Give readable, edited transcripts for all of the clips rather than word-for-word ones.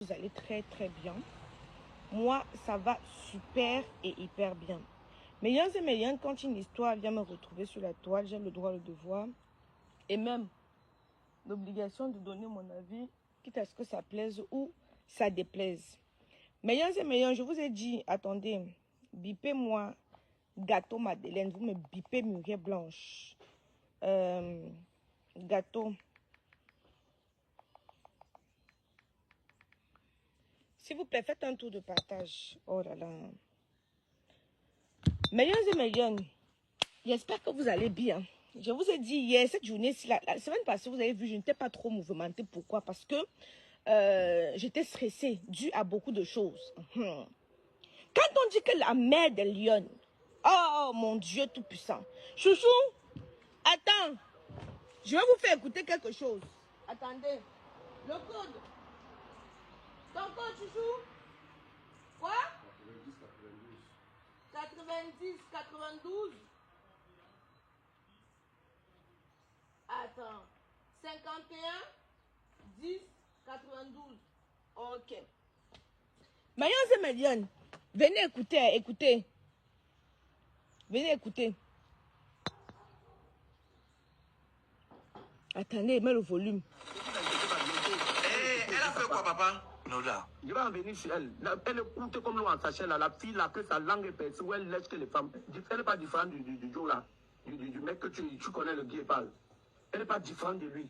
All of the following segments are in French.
Vous allez très très bien. Moi, ça va super et hyper bien. Mais quand une histoire vient me retrouver sur la toile, j'ai le droit, le devoir et même l'obligation de donner mon avis, quitte à ce que ça plaise ou ça déplaise. Mais je vous ai dit, attendez, bipez-moi gâteau Madeleine, vous me bipez Muriel Blanche. Gâteau. S'il vous plaît, faites un tour de partage. Oh là là. Meilleurs, j'espère que vous allez bien. Je vous ai dit hier, cette journée-ci, la semaine passée, vous avez vu, je n'étais pas trop mouvementée. Pourquoi? Parce que j'étais stressée, dû à beaucoup de choses. Quand on dit que la mère des lions, oh mon Dieu tout-puissant. Chouchou, attends, je vais vous faire écouter quelque chose. Attendez, le code. Ton code, chouchou? Quoi? 90, 92. Attends. 51, 10, 92. Ok. Mayons et Méliane, venez écouter, écoutez. Venez écouter. Attendez, mets le volume. Elle a fait quoi, papa? Nola. Je vais en venir sur elle. Elle écoute comme l'eau en sachet là. La fille là, que sa langue est percée, où elle laisse que les femmes. Elle n'est pas différente du Joe là. Du mec que tu connais, le gay parle. Elle n'est pas différente de lui.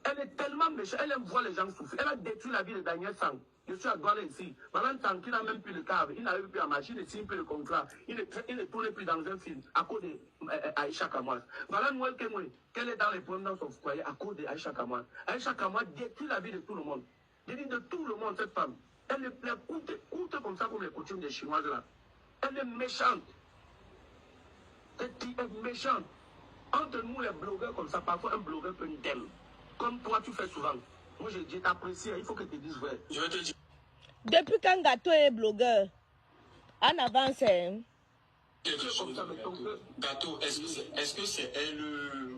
Elle est tellement méchante. Elle aime voir les gens souffrir. Elle a détruit la vie de Daniel Sang. Je suis à Douala ici. Madame Sang, qui n'a même plus le câble. Il n'arrive plus à marcher. Il ne signe plus le contrat. Il ne tourne plus dans un film à cause d'Aïcha Kamwas. Voilà Noël Kemwe, qu'elle est dans les problèmes dans son foyer à cause d'Aïcha Kamwas. Aïcha Kamwas détruit la vie de tout le monde. Je dis de tout le monde, cette femme. Elle est courte comme ça, comme les coutumes des Chinoises là. Elle est méchante. Cette fille est méchante. Entre nous, les blogueurs comme ça, parfois un blogueur peut nous t'aimer. Comme toi, tu fais souvent. Moi, je t'apprécie, il faut que tu te dises vrai. Je vais te dire. Depuis quand Gâteau est blogueur? En avance, hein? Quelque chose de Gâteau, est-ce que c'est elle...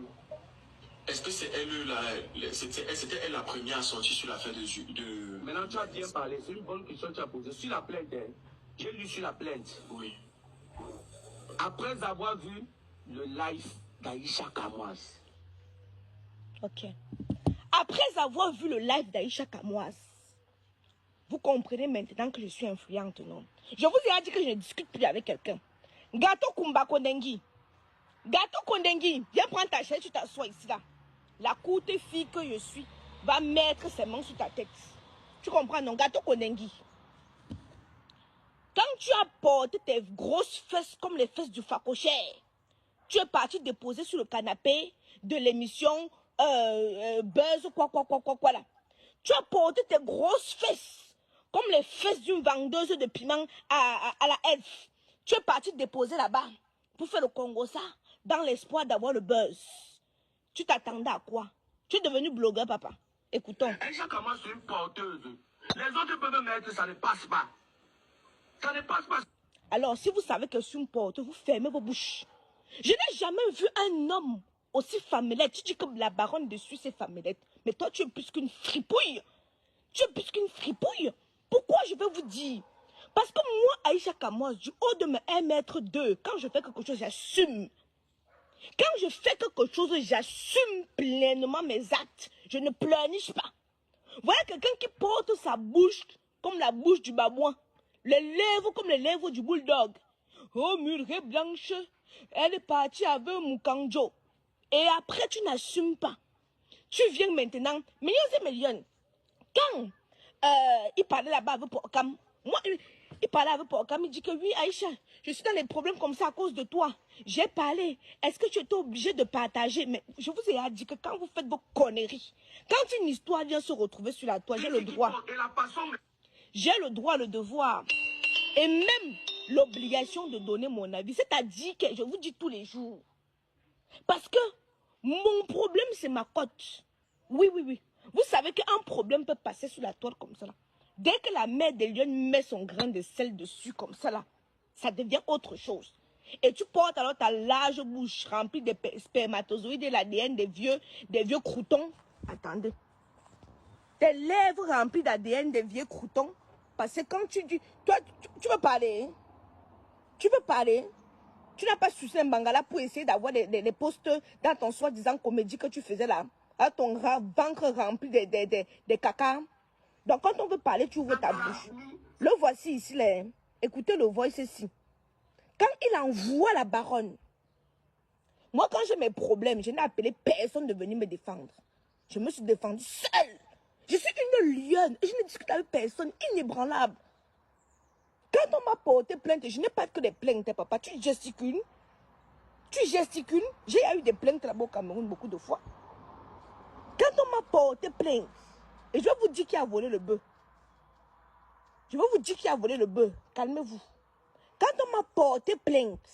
Est-ce que c'est elle c'était elle la première à sortir sur l'affaire de... Maintenant, tu as bien parlé. C'est une bonne question que tu as posée. Sur la plainte, hein, j'ai lu sur la plainte. Oui. Après avoir vu le live d'Aïcha Kamwas. Ok. Après avoir vu le live d'Aïcha Kamwas, vous comprenez maintenant que je suis influente, non? Je vous ai dit que je ne discute plus avec quelqu'un. Gâteau Kumba Kondengi. Gâteau Kondengi, viens prendre ta chaise, tu t'assois ici là. La courte fille que je suis va mettre ses mains sur ta tête. Tu comprends, non? Gâteau Kondengi. Quand tu as porté tes grosses fesses comme les fesses du facochère, tu es parti déposer sur le canapé de l'émission Buzz, quoi là. Tu as porté tes grosses fesses comme les fesses d'une vendeuse de piment à la Elf. Tu es parti déposer là-bas pour faire le Congo ça dans l'espoir d'avoir le buzz. Tu t'attendais à quoi? Tu es devenu blogueur, papa. Écoutons. Aïcha Kamwas, c'est une porteuse. Les autres peuvent mettre, ça ne passe pas. Ça ne passe pas. Alors, si vous savez que je suis une porteuse, vous fermez vos bouches. Je n'ai jamais vu un homme aussi famélette. Tu dis que la baronne dessus, c'est famélette. Mais toi, tu es plus qu'une fripouille. Tu es plus qu'une fripouille. Pourquoi je vais vous dire? Parce que moi, Aïcha Kamwas, du haut de mes 1,2 m, quand je fais quelque chose, j'assume. Quand je fais quelque chose, j'assume pleinement mes actes. Je ne pleurniche pas. Voilà quelqu'un qui porte sa bouche comme la bouche du babouin. Les lèvres comme les lèvres du bulldog. Oh, Muriel Blanche, elle est partie avec Mukanjo. Et après, tu n'assumes pas. Tu viens maintenant. Millions. Quand il parlait là-bas avec Porcam, moi, il parlait avec Porcam, il dit que oui, Aïcha, je suis dans des problèmes comme ça à cause de toi. J'ai parlé. Est-ce que tu étais obligé de partager? Mais je vous ai dit que quand vous faites vos conneries, quand une histoire vient se retrouver sur la toile, j'ai le droit. J'ai le droit, le devoir. Et même l'obligation de donner mon avis. C'est-à-dire que je vous dis tous les jours. Parce que mon problème, c'est ma cote. Oui. Vous savez qu'un problème peut passer sur la toile comme ça. Là. Dès que la mère des lions met son grain de sel dessus comme ça, là, ça devient autre chose. Et tu portes alors ta large bouche remplie de spermatozoïdes et l'ADN des vieux croutons. Attendez. Tes lèvres remplies d'ADN des vieux croutons. Parce que quand tu dis... Toi, tu veux parler. Tu veux parler. Tu n'as pas sucé un bangala pour essayer d'avoir des postes dans ton soi-disant comédie que tu faisais là. À ton ventre rempli de caca. Donc quand on veut parler, tu ouvres ta bouche. Le voici ici. Là. Écoutez le voice ici. Quand il envoie la baronne, moi quand j'ai mes problèmes, je n'ai appelé personne de venir me défendre. Je me suis défendue seule. Je suis une lionne. Et je ne discute avec personne. Inébranlable. Quand on m'a porté plainte, je n'ai pas que des plaintes, papa. Tu gesticules. Tu gesticules. J'ai eu des plaintes là-bas au Cameroun beaucoup de fois. Quand on m'a porté plainte, et je vais vous dire qui a volé le bœuf. Je vais vous dire qui a volé le bœuf. Calmez-vous. Quand on m'a porté plainte,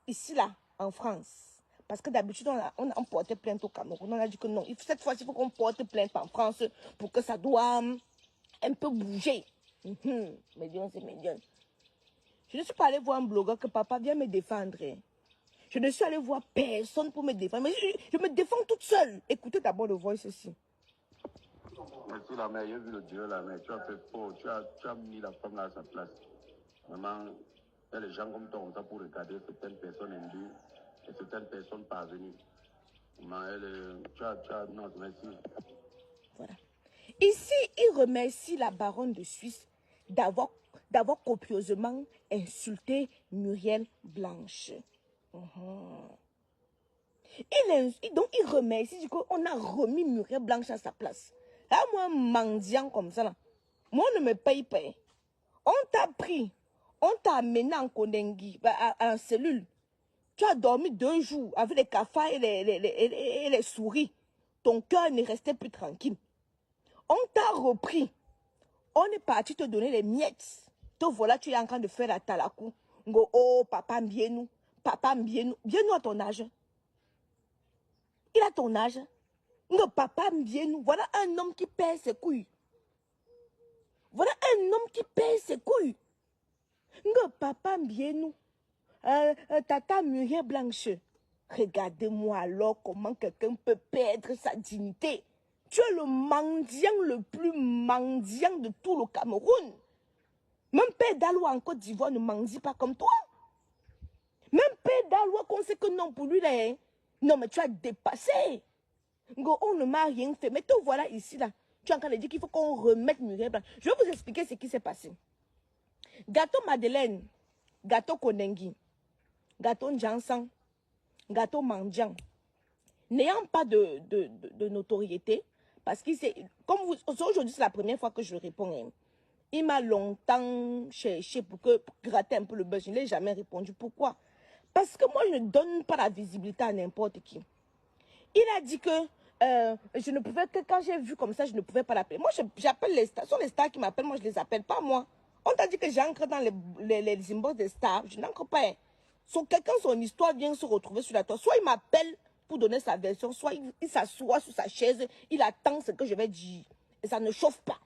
ici là, en France, parce que d'habitude on a porté plainte au Cameroun, on a dit que non, cette fois-ci il faut qu'on porte plainte en France pour que ça doit un peu bouger. Médion, c'est médion. Je ne suis pas allée voir un blogueur que papa vient me défendre. Je ne suis allée voir personne pour me défendre. Mais je me défends toute seule. Écoutez d'abord le voice ici. Merci la mère, j'ai vu le Dieu la mère. Tu as fait faux, tu as mis la femme là à sa place. Maman, il y a les gens comme toi, on t'a pour regarder certaines personnes indues et certaines personnes parvenues. Maman, non, merci. Voilà. Ici, il remercie la baronne de Suisse d'avoir copieusement insulté Muriel Blanche. Donc, il remercie, dit qu'on a remis Muriel Blanche à sa place. Là, moi, un mendiant comme ça, là, moi, on ne me paye pas. On t'a pris, on t'a amené en Kondengi, en cellule. Tu as dormi 2 jours avec les cafards et les souris. Ton cœur ne restait plus tranquille. On t'a repris. On est parti te donner les miettes. Te voilà, tu es en train de faire la talakou. Ngo, oh, papa mbienou. Papa mbienou. Mbienou à ton âge. Il a ton âge. Ngo, papa mbienou. Voilà un homme qui perd ses couilles. Voilà un homme qui perd ses couilles. Ngo, papa mbienou. Tata Muriel Blanche. Regardez-moi alors comment quelqu'un peut perdre sa dignité. Tu es le mendiant le plus mendiant de tout le Cameroun. Même Père Daloua en Côte d'Ivoire ne mendie pas comme toi. Même Père Daloua qu'on sait que non pour lui là. Hein? Non mais tu as dépassé. On ne m'a rien fait. Mais te voilà ici là. Tu es en train de dire qu'il faut qu'on remette Muriel Blanche. Je vais vous expliquer ce qui s'est passé. Gâteau Madeleine, gâteau Kondengi, gâteau Njansan, gâteau Mandian. N'ayant pas de notoriété, parce qu'il s'est... Comme vous... Aujourd'hui, c'est la première fois que je réponds. Hein. Il m'a longtemps cherché pour gratter un peu le buzz. Je ne l'ai jamais répondu. Pourquoi? Parce que moi, je ne donne pas la visibilité à n'importe qui. Il a dit que je ne pouvais que... Quand j'ai vu comme ça, je ne pouvais pas l'appeler. Moi, j'appelle les stars. Ce sont les stars qui m'appellent. Moi, je ne les appelle pas, moi. On t'a dit que j'ancre dans les inbox des stars. Je n'ancre pas. Hein. Quelqu'un, son histoire vient se retrouver sur la toile. Soit il m'appelle pour donner sa version, soit il s'assoit sur sa chaise, il attend ce que je vais dire. Et ça ne chauffe pas.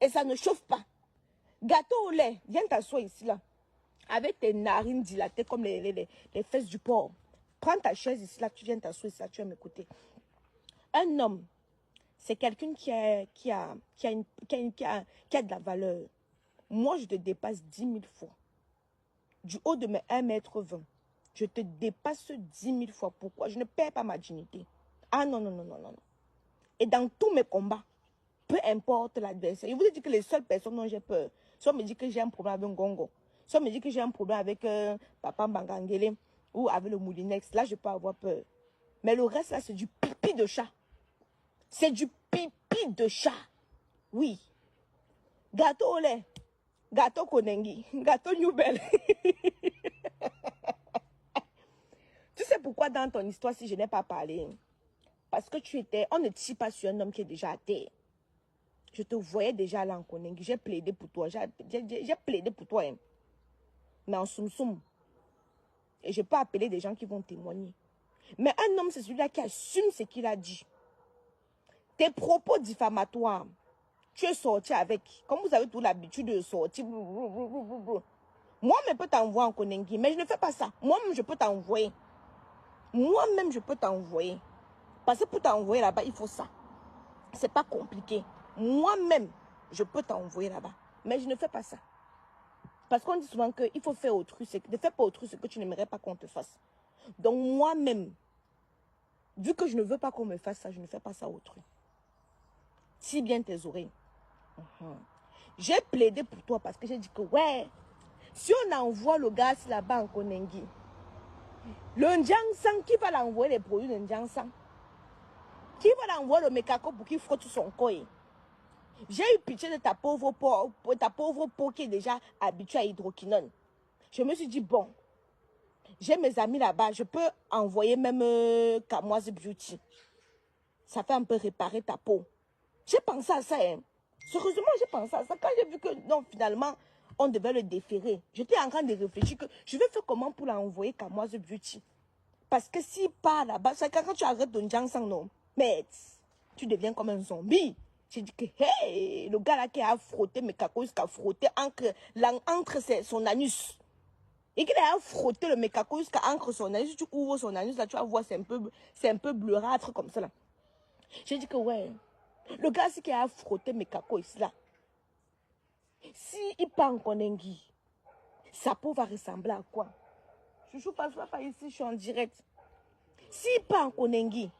Et ça ne chauffe pas. Gâteau au lait, viens t'asseoir ici, là. Avec tes narines dilatées comme les fesses du porc. Prends ta chaise ici, là, tu viens t'asseoir ici, là, tu vas m'écouter. Un homme, c'est quelqu'un qui a de la valeur. Moi, je te dépasse 10 000 fois. Du haut de mes 1,20 m. Je te dépasse 10 000 fois. Pourquoi? Je ne perds pas ma dignité. Ah non, non, non, non, non. Et dans tous mes combats, peu importe l'adversaire, je vous ai dit que les seules personnes dont j'ai peur, soit me dit que j'ai un problème avec Ngongo, soit me dit que j'ai un problème avec Papa Mbangangele ou avec le Moulinex. Là, je peux avoir peur. Mais le reste, là, c'est du pipi de chat. C'est du pipi de chat. Oui. Gâteau au lait, gâteau Kondengi, gâteau Newbel. Tu sais pourquoi dans ton histoire, si je n'ai pas parlé? Parce que on ne tire pas sur un homme qui est déjà à terre. Je te voyais déjà là en Kondengi. J'ai plaidé pour toi. J'ai plaidé pour toi. Hein. Mais en soum-soum. Et je peux appeler des gens qui vont témoigner. Mais un homme, c'est celui-là qui assume ce qu'il a dit. Tes propos diffamatoires, tu es sorti avec. Comme vous avez toute l'habitude de sortir. Moi, je peux t'envoyer en Kondengi. Mais je ne fais pas ça. Moi-même, je peux t'envoyer. Moi-même, je peux t'envoyer. Parce que pour t'envoyer là-bas, il faut ça. C'est pas compliqué. Moi-même, je peux t'envoyer là-bas. Mais je ne fais pas ça. Parce qu'on dit souvent qu'il faut faire autrui. Ne fais pas autrui ce que tu n'aimerais pas qu'on te fasse. Donc moi-même, vu que je ne veux pas qu'on me fasse ça, je ne fais pas ça autrui. Si bien tes oreilles. J'ai plaidé pour toi parce que j'ai dit que ouais, si on envoie le gars là-bas en Konengi, le Ndjangsang, qui va l'envoyer les produits de Ndjangsang? Qui va l'envoyer le Mekako pour qu'il frotte son corps? J'ai eu pitié de ta pauvre peau qui est déjà habituée à hydroquinone. Je me suis dit, bon, j'ai mes amis là-bas, je peux envoyer même Kamoise Beauty. Ça fait un peu réparer ta peau. J'ai pensé à ça, hein. Sérieusement, j'ai pensé à ça. Quand j'ai vu que, non, finalement, on devait le déférer. J'étais en train de réfléchir que je vais faire comment pour l'envoyer Kamoise Beauty. Parce que s'il part là-bas, c'est quand tu arrêtes ton Ndjangsang, non, mais tu deviens comme un zombie. J'ai dit que, hey, le gars là qui a frotté mes cacos, qui a frotté entre son anus. Et qu'il a frotté le mécaco jusqu'à entre son anus. Si tu ouvres son anus, là, tu vas voir, c'est un peu bleurâtre comme ça, là. J'ai dit que, ouais, le gars qui a frotté mes cacos ici, là, s'il part en Konengi, sa peau va ressembler à quoi? Chouchou, passe pas ici, je suis en direct. S'il part en Konengi,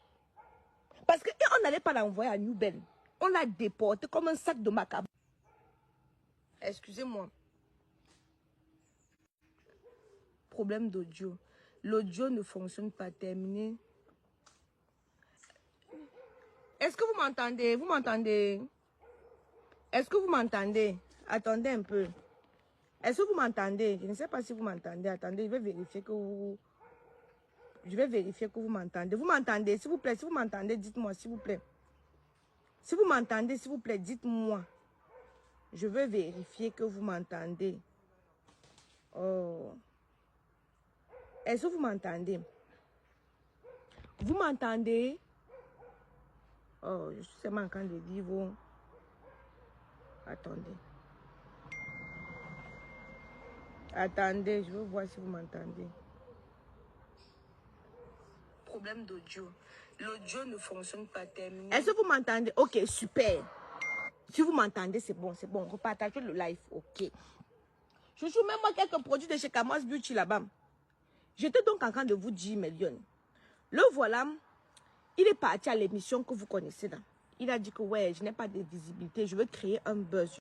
parce qu'on n'allait pas l'envoyer à New Bell. On l'a déporté comme un sac de macabre. Excusez-moi. Problème d'audio. L'audio ne fonctionne pas. Terminé. Est-ce que vous m'entendez? Vous m'entendez? Est-ce que vous m'entendez? Attendez un peu. Est-ce que vous m'entendez? Je ne sais pas si vous m'entendez. Attendez, je vais vérifier que vous... Je vais vérifier que vous m'entendez. Vous m'entendez? S'il vous plaît, si vous m'entendez, dites-moi, s'il vous plaît. Si vous m'entendez, s'il vous plaît, dites-moi. Je veux vérifier que vous m'entendez. Oh. Est-ce que vous m'entendez? Vous m'entendez? Oh, je suis seulement en train de dire vous. Attendez. Attendez, je veux voir si vous m'entendez. Problème d'audio. L'audio ne fonctionne pas. Terminé. Est-ce que vous m'entendez? Ok, super. Si vous m'entendez, c'est bon, c'est bon. Repartagez le live, ok. Je joue même moi quelques produits de chez Kamoise Beauty là-bas. J'étais donc en train de vous dire, Mélion. Le voilà, il est parti à l'émission que vous connaissez là. Il a dit que ouais, je n'ai pas de visibilité, je veux créer un buzz.